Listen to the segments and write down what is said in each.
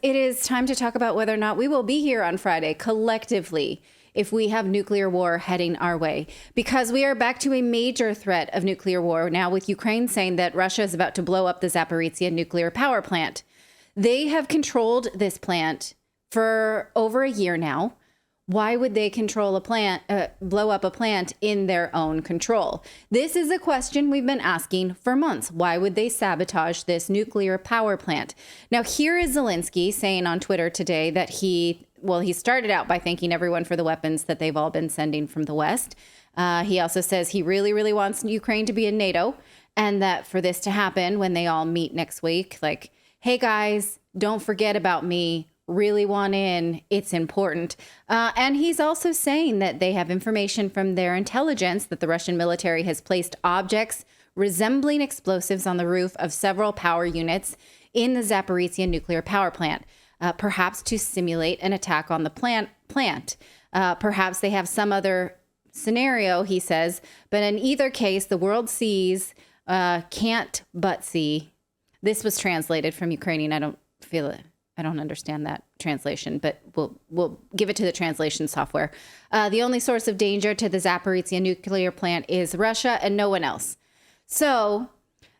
it is time to talk about whether or not we will be here on Friday collectively if we have nuclear war heading our way, because we are back to a major threat of nuclear war now, with Ukraine saying that Russia is about to blow up the Zaporizhzhia nuclear power plant. They have controlled this plant for over a year now. Why would they control a plant, blow up a plant in their own control? This is a question we've been asking for months. Why would they sabotage this nuclear power plant? Now, here is Zelensky saying on Twitter today that he started out by thanking everyone for the weapons that they've all been sending from the West. He also says he really, really wants Ukraine to be in NATO, and that for this to happen when they all meet next week, like, hey guys, don't forget about me. Really want in, it's important. And he's also saying that they have information from their intelligence that the Russian military has placed objects resembling explosives on the roof of several power units in the Zaporizhzhia nuclear power plant, perhaps to simulate an attack on the plant. Perhaps they have some other scenario, he says, but in either case, the world sees, can't but see. This was translated from Ukrainian. I don't understand that translation, but we'll give it to the translation software. The only source of danger to the Zaporizhzhia nuclear plant is Russia and no one else. So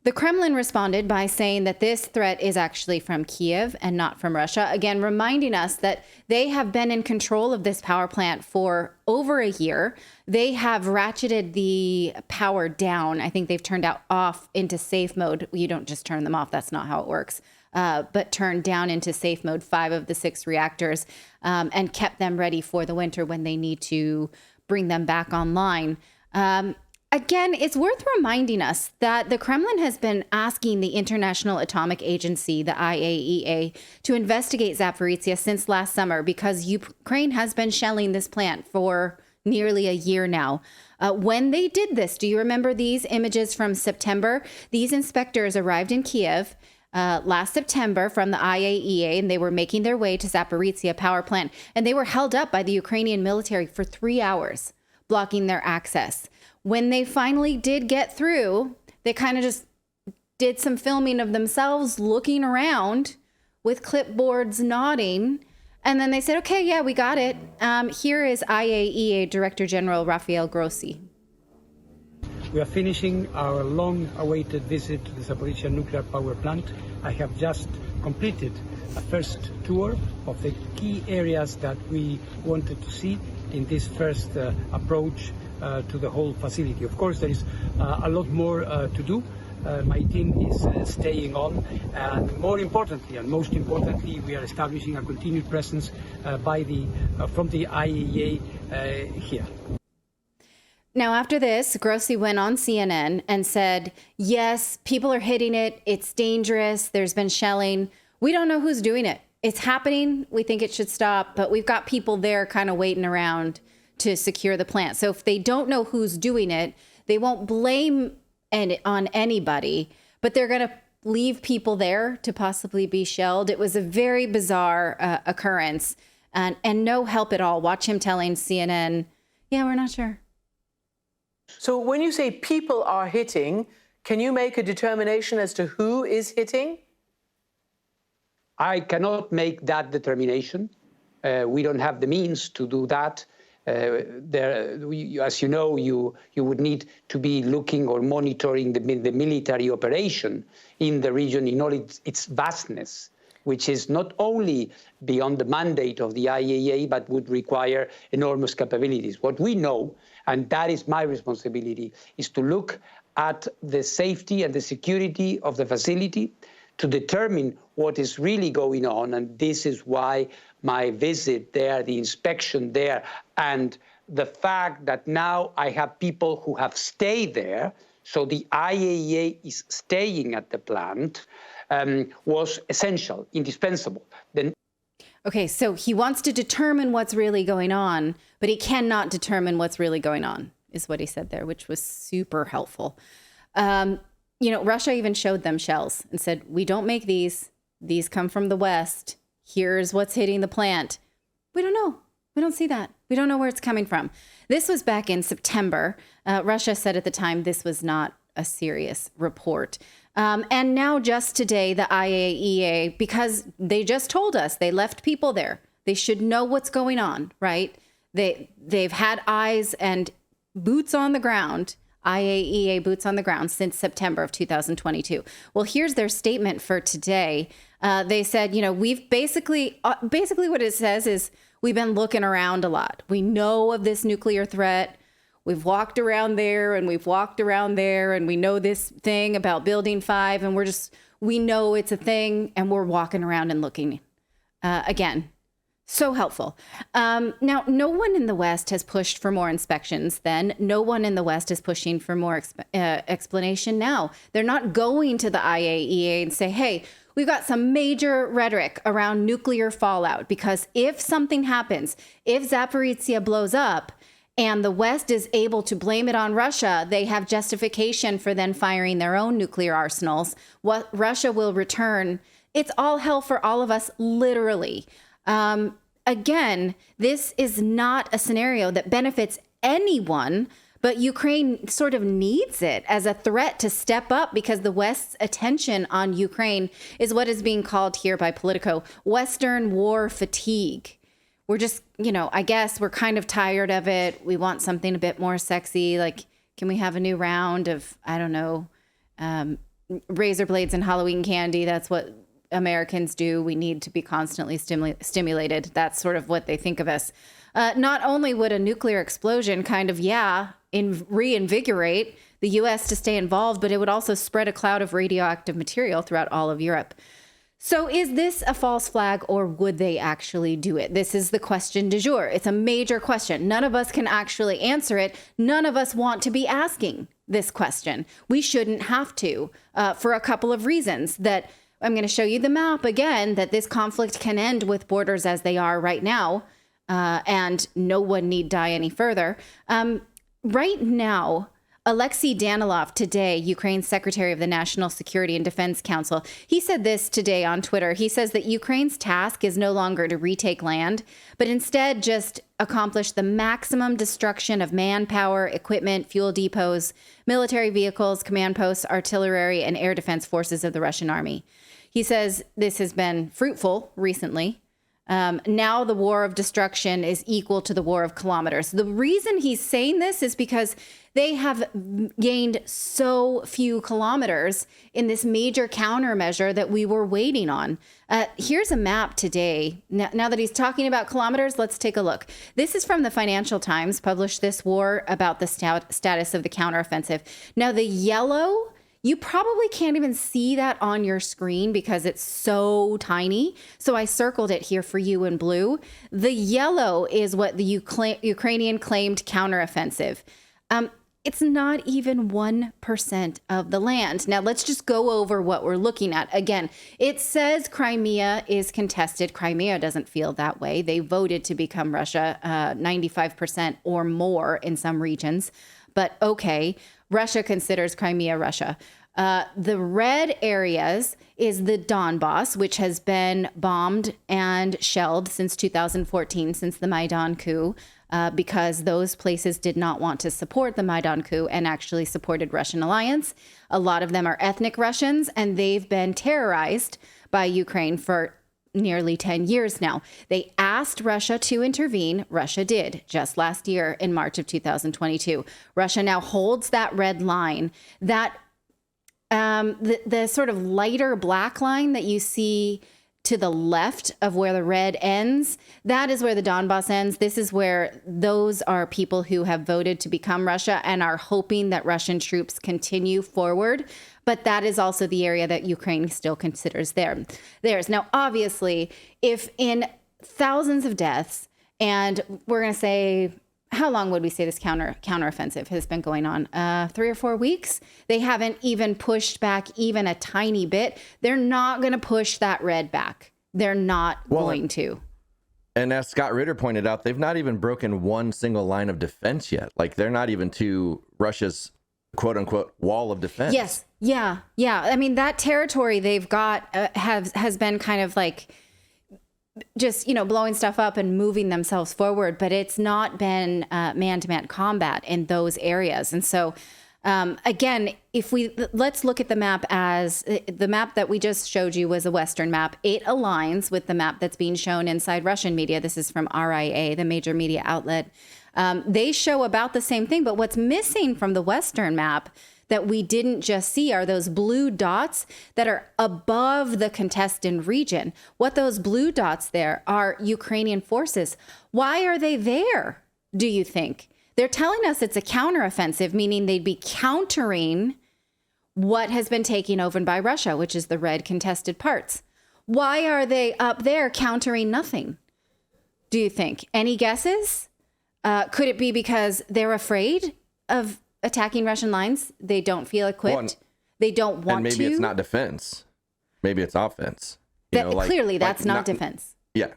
the Kremlin responded by saying that this threat is actually from Kiev and not from Russia. Again, reminding us that they have been in control of this power plant for over a year. They have ratcheted the power down. I think they've turned off into safe mode. You don't just turn them off. That's not how it works. But turned down into safe mode 5 of the 6 reactors, and kept them ready for the winter when they need to bring them back online. Again, it's worth reminding us that the Kremlin has been asking the International Atomic Agency, the IAEA, to investigate Zaporizhzhia since last summer because Ukraine has been shelling this plant for nearly a year now. When they did this, do you remember these images from September? These inspectors arrived in Kiev last September from the IAEA, and they were making their way to Zaporizhzhia power plant, and they were held up by the Ukrainian military for 3 hours, blocking their access. When they finally did get through, they kind of just did some filming of themselves looking around with clipboards nodding, and then they said, okay, yeah, we got it. Here is IAEA Director General Rafael Grossi. We are finishing our long-awaited visit to the Zaporizhzhia nuclear power plant. I have just completed a first tour of the key areas that we wanted to see in this first approach to the whole facility. Of course, there is a lot more to do. My team is staying on, and more importantly, and most importantly, we are establishing a continued presence from the IAEA here. Now, after this, Grossi went on CNN and said, yes, people are hitting it. It's dangerous. There's been shelling. We don't know who's doing it. It's happening. We think it should stop, but we've got people there kind of waiting around to secure the plant. So if they don't know who's doing it, they won't blame on anybody, but they're going to leave people there to possibly be shelled. It was a very bizarre occurrence and no help at all. Watch him telling CNN, yeah, we're not sure. So when you say people are hitting, can you make a determination as to who is hitting? I cannot make that determination. We don't have the means to do that. As you know, you would need to be looking or monitoring the military operation in the region in all its vastness, which is not only beyond the mandate of the IAEA, but would require enormous capabilities. What we know, and that is my responsibility, is to look at the safety and the security of the facility, to determine what is really going on. And this is why my visit there, the inspection there, and the fact that now I have people who have stayed there, so the IAEA is staying at the plant, was essential, indispensable. Okay, so he wants to determine what's really going on, but he cannot determine what's really going on, is what he said there, which was super helpful. You know, Russia even showed them shells and said, we don't make these. These come from the West. Here's what's hitting the plant. We don't know. We don't see that. We don't know where it's coming from. This was back in September. Russia said at the time this was not a serious report. And now just today, the IAEA, because they just told us they left people there, they should know what's going on, right? They've had eyes and boots on the ground, IAEA boots on the ground since September of 2022. Well, here's their statement for today. They said, we've basically what it says is we've been looking around a lot. We know of this nuclear threat. We've walked around there and we've walked around there, and we know this thing about Building 5, and we know it's a thing, and we're walking around and looking. Again, so helpful. Now, no one in the West has pushed for more inspections then. No one in the West is pushing for more explanation now. They're not going to the IAEA and say, hey, we've got some major rhetoric around nuclear fallout, because if something happens, if Zaporizhzhia blows up, and the West is able to blame it on Russia, they have justification for then firing their own nuclear arsenals. What Russia will return, it's all hell for all of us, literally. Again, this is not a scenario that benefits anyone, but Ukraine sort of needs it as a threat to step up, because the West's attention on Ukraine is what is being called here by Politico Western war fatigue. We're just, I guess we're kind of tired of it. We want something a bit more sexy. Like, can we have a new round of, I don't know, razor blades and Halloween candy? That's what Americans do. We need to be constantly stimulated. That's sort of what they think of us. Not only would a nuclear explosion kind of, reinvigorate the U.S. to stay involved, but it would also spread a cloud of radioactive material throughout all of Europe. So is this a false flag, or would they actually do it? This is the question du jour. It's a major question. None of us can actually answer it. None of us want to be asking this question. We shouldn't have to, for a couple of reasons. That I'm going to show you the map again, that this conflict can end with borders as they are right now, and no one need die any further. Right now, Alexei Danilov, today, Ukraine's Secretary of the National Security and Defense Council, he said this today on Twitter. He says that Ukraine's task is no longer to retake land, but instead just accomplish the maximum destruction of manpower, equipment, fuel depots, military vehicles, command posts, artillery, and air defense forces of the Russian army. He says this has been fruitful recently. Now the war of destruction is equal to the war of kilometers. The reason he's saying this is because they have gained so few kilometers in this major countermeasure that we were waiting on. Here's a map today. Now that he's talking about kilometers, let's take a look. This is from the Financial Times, published this war about the status of the counteroffensive. Now the yellow, you probably can't even see that on your screen because it's so tiny. So I circled it here for you in blue. The yellow is what the Ukrainian claimed counteroffensive. It's not even 1% of the land. Now, let's just go over what we're looking at. Again, it says Crimea is contested. Crimea doesn't feel that way. They voted to become Russia, 95% or more in some regions. But okay, Russia considers Crimea Russia. The red areas is the Donbas, which has been bombed and shelled since 2014, since the Maidan coup, because those places did not want to support the Maidan coup and actually supported Russian alliance. A lot of them are ethnic Russians, and they've been terrorized by Ukraine for nearly 10 years now. They asked Russia to intervene. Russia did just last year in March of 2022. Russia now holds that red line. That the sort of lighter black line that you see to the left of where the red ends, that is where the Donbas ends. This is where those are people who have voted to become Russia and are hoping that Russian troops continue forward. But that is also the area that Ukraine still considers theirs. Now, obviously, if in thousands of deaths, and we're going to say, how long would we say this counteroffensive has been going on? 3 or 4 weeks? They haven't even pushed back even a tiny bit. They're not going to push that red back. They're not going to. And as Scott Ritter pointed out, they've not even broken one single line of defense yet. Like, they're not even to Russia's quote unquote wall of defense. Yes. Yeah. I mean, that territory they've got has been kind of like just, blowing stuff up and moving themselves forward, but it's not been man-to-man combat in those areas. And so Again, let's look at the map as the map that we just showed you was a Western map. It aligns with the map that's being shown inside Russian media. This is from RIA, the major media outlet. They show about the same thing, but what's missing from the Western map that we didn't just see are those blue dots that are above the contested region. What those blue dots there are Ukrainian forces. Why are they there, do you think? They're telling us it's a counteroffensive, meaning they'd be countering what has been taken over by Russia, which is the red contested parts. Why are they up there countering nothing, do you think? Any guesses? Could it be because they're afraid of attacking Russian lines? They don't feel equipped. They don't want to. And maybe it's not defense. Maybe it's offense. Clearly, that's not defense. Yeah.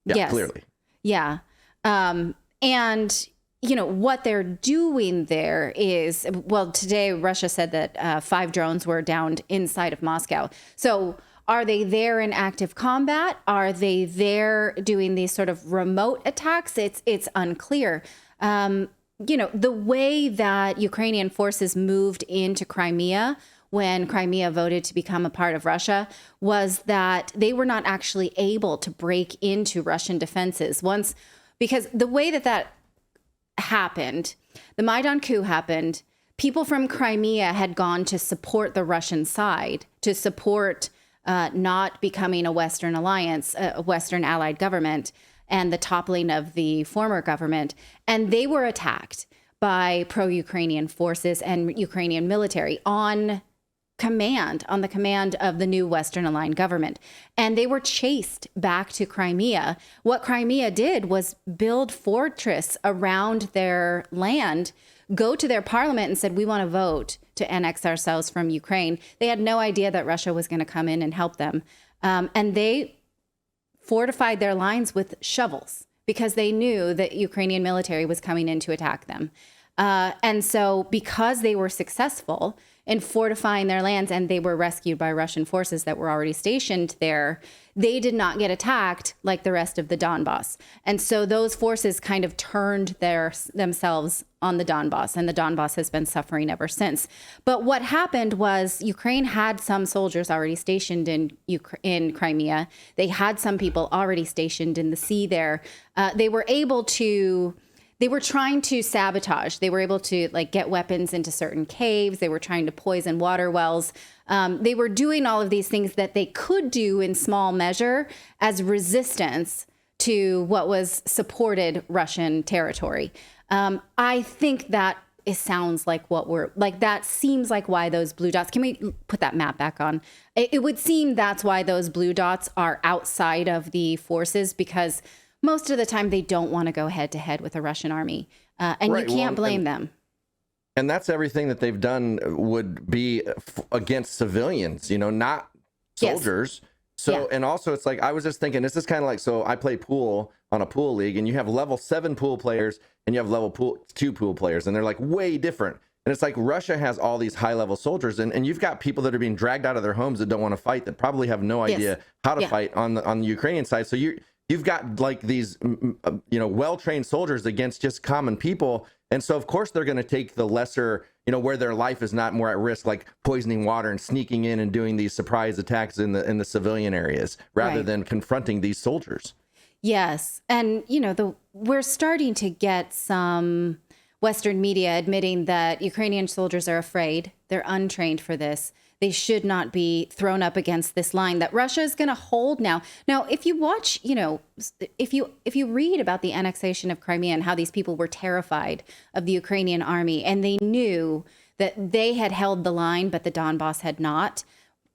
Yeah, yes. Clearly. Yeah. And, what they're doing there is, well, today Russia said that 5 drones were downed inside of Moscow. So are they there in active combat? Are they there doing these sort of remote attacks? It's unclear. The way that Ukrainian forces moved into Crimea when Crimea voted to become a part of Russia was that they were not actually able to break into Russian defenses because the way that happened, the Maidan coup happened, people from Crimea had gone to support the Russian side, to support not becoming a Western alliance, a Western allied government, and the toppling of the former government. And they were attacked by pro-Ukrainian forces and Ukrainian military on the command of the new Western aligned government. And they were chased back to Crimea. What Crimea did was build fortress around their land, go to their parliament and said, we want to vote to annex ourselves from Ukraine. They had no idea that Russia was going to come in and help them. And they fortified their lines with shovels because they knew that Ukrainian military was coming in to attack them. And so because they were successful in fortifying their lands and they were rescued by Russian forces that were already stationed there, they did not get attacked like the rest of the Donbas. And so those forces kind of turned themselves on the Donbas, and the Donbas has been suffering ever since. But what happened was Ukraine had some soldiers already stationed in Crimea. They had some people already stationed in the sea there. They were trying to sabotage. They were able to get weapons into certain caves. They were trying to poison water wells. They were doing all of these things that they could do in small measure as resistance to what was supported Russian territory. I think that it sounds like that seems like why those blue dots, can we put that map back on? It would seem that's why those blue dots are outside of the forces, because most of the time they don't want to go head to head with the Russian army. And right, you can't blame them. And that's everything that they've done would be against civilians, not soldiers. Yes. So, yeah. And also it's I was just thinking, this is kind of so I play pool on a pool league, and you have level 7 pool players and you have level 2 pool players, and they're way different. And it's Russia has all these high level soldiers, and you've got people that are being dragged out of their homes that don't want to fight, that probably have no idea how to fight on the Ukrainian side. So you've got these, well-trained soldiers against just common people. And so, of course, they're going to take the lesser, where their life is not more at risk, like poisoning water and sneaking in and doing these surprise attacks in the civilian areas rather than confronting these soldiers. Yes. And, we're starting to get some Western media admitting that Ukrainian soldiers are afraid. They're untrained for this. They should not be thrown up against this line that Russia is going to hold now. Now, if you watch, if you read about the annexation of Crimea and how these people were terrified of the Ukrainian army, and they knew that they had held the line, but the Donbas had not.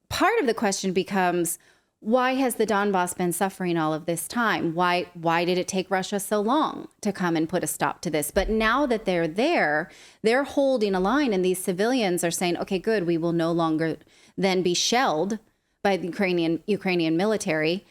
Part of the question becomes, why has the Donbas been suffering all of this time? Why did it take Russia so long to come and put a stop to this? But now that they're there, they're holding a line, and these civilians are saying, okay, good, we will no longer then be shelled by the Ukrainian military,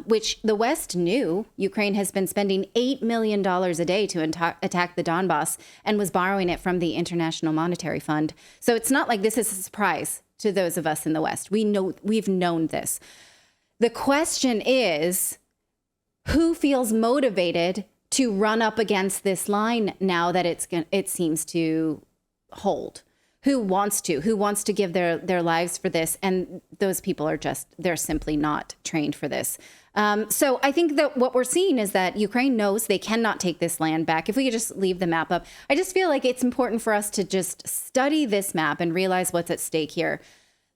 which the West knew. Ukraine has been spending $8 million a day to attack the Donbas and was borrowing it from the International Monetary Fund. So it's not like this is a surprise to those of us in the West. We've known this. The question is, who feels motivated to run up against this line now that it seems to hold? who wants to give their lives for this. And those people are they're simply not trained for this. So I think that what we're seeing is that Ukraine knows they cannot take this land back. If we could just leave the map up, I just feel like it's important for us to just study this map and realize what's at stake here.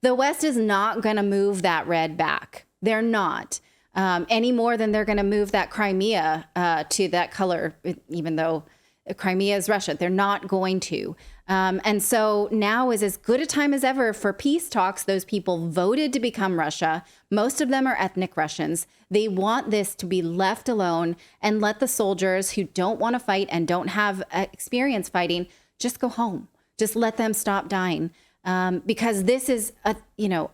The West is not going to move that red back. They're not, any more than they're going to move that Crimea to that color, even though Crimea is Russia. They're not going to. And so now is as good a time as ever for peace talks. Those people voted to become Russia. Most of them are ethnic Russians. They want this to be left alone and let the soldiers who don't want to fight and don't have experience fighting just go home. Just let them stop dying. Because this is,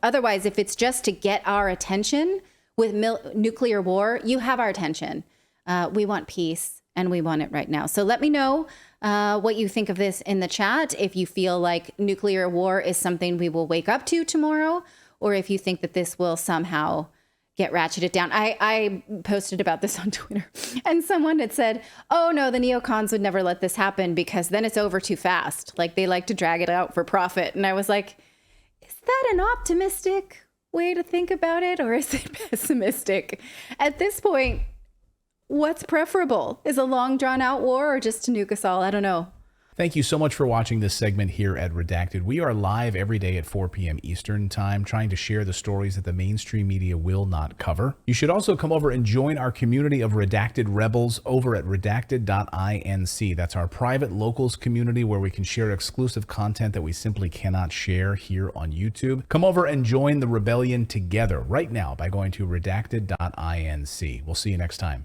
otherwise, if it's just to get our attention with nuclear war, you have our attention. We want peace, and we want it right now. So let me know what you think of this in the chat. If you feel like nuclear war is something we will wake up to tomorrow, or if you think that this will somehow get ratcheted down. I posted about this on Twitter, and someone had said, oh no, the neocons would never let this happen because then it's over too fast. Like they like to drag it out for profit. And I was like, is that an optimistic way to think about it? Or is it pessimistic? At this point, what's preferable? Is a long drawn out war or just to nuke us all? I don't know. Thank you so much for watching this segment here at Redacted. We are live every day at 4 p.m. Eastern Time, trying to share the stories that the mainstream media will not cover. You should also come over and join our community of Redacted Rebels over at redacted.inc. That's our private locals community where we can share exclusive content that we simply cannot share here on YouTube. Come over and join the rebellion together right now by going to redacted.inc. We'll see you next time.